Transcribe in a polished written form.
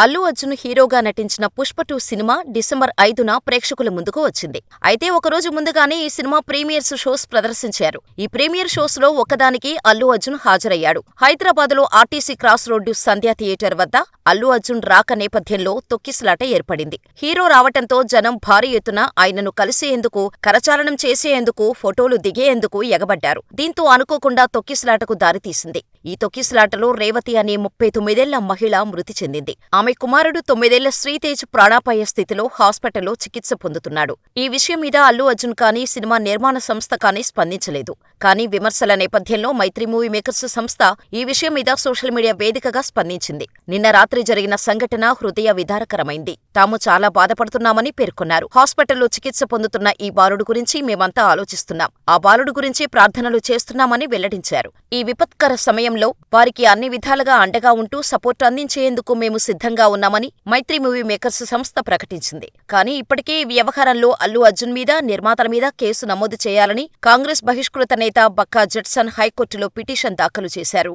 అల్లు అర్జున్ హీరోగా నటించిన Pushpa 2 cinema December 5న ప్రేక్షకుల ముందుకు వచ్చింది. అయితే ఒకరోజు ముందుగానే ఈ సినిమా ప్రీమియర్స్ షోస్ ప్రదర్శించారు. ఈ ప్రీమియర్ షోస్ లో ఒకదానికి అల్లు అర్జున్ హాజరయ్యాడు. హైదరాబాద్లో ఆర్టీసీ క్రాస్ రోడ్డు సంధ్యా థియేటర్ వద్ద అల్లు అర్జున్ రాక నేపథ్యంలో తొక్కిసలాట ఏర్పడింది. హీరో రావటంతో జనం భారీ ఎత్తున ఆయనను కలిసేందుకు, కరచాలనం చేసేందుకు, ఫోటోలు దిగేందుకు ఎగబడ్డారు. దీంతో అనుకోకుండా తొక్కిసలాటకు దారితీసింది. ఈ తొక్కిసలాటలో రేవతి అనే 39ఏళ్ల మహిళ మృతి చెందింది. ఆమె కుమారుడు 9ఏళ్ల శ్రీతేజ్ ప్రాణాపాయ స్థితిలో హాస్పిటల్లో చికిత్స పొందుతున్నాడు. ఈ విషయం మీద అల్లు అర్జున్ కానీ, సినిమా నిర్మాణ సంస్థ కానీ స్పందించలేదు. కానీ విమర్శల నేపథ్యంలో మైత్రి మూవీ మేకర్స్ సంస్థ ఈ విషయం మీద సోషల్ మీడియా వేదికగా స్పందించింది. నిన్న రాత్రి జరిగిన సంఘటన హృదయ విదారకరమైంది. తాము చాలా బాధపడుతున్నామని పేర్కొన్నారు. హాస్పిటల్లో చికిత్స పొందుతున్న ఈ బాలుడు గురించి మేమంతా ఆలోచిస్తున్నాం. ఆ బాలుడు గురించి ప్రార్థనలు చేస్తున్నామని వెల్లడించారు. ఈ విపత్కర సమయంలో వారికి అన్ని విధాలుగా అండగా ఉంటూ సపోర్ట్ అందించేందుకు మేము సిద్ధంగా ఉన్నామని మైత్రి మూవీ మేకర్స్ సంస్థ ప్రకటించింది. కానీ ఇప్పటికే ఈ వ్యవహారంలో అల్లు అర్జున్ మీద, నిర్మాతల మీద కేసు నమోదు చేయాలని కాంగ్రెస్ బహిష్కృత నేత బక్కా జట్సన్ హైకోర్టులో పిటిషన్ దాఖలు చేశారు.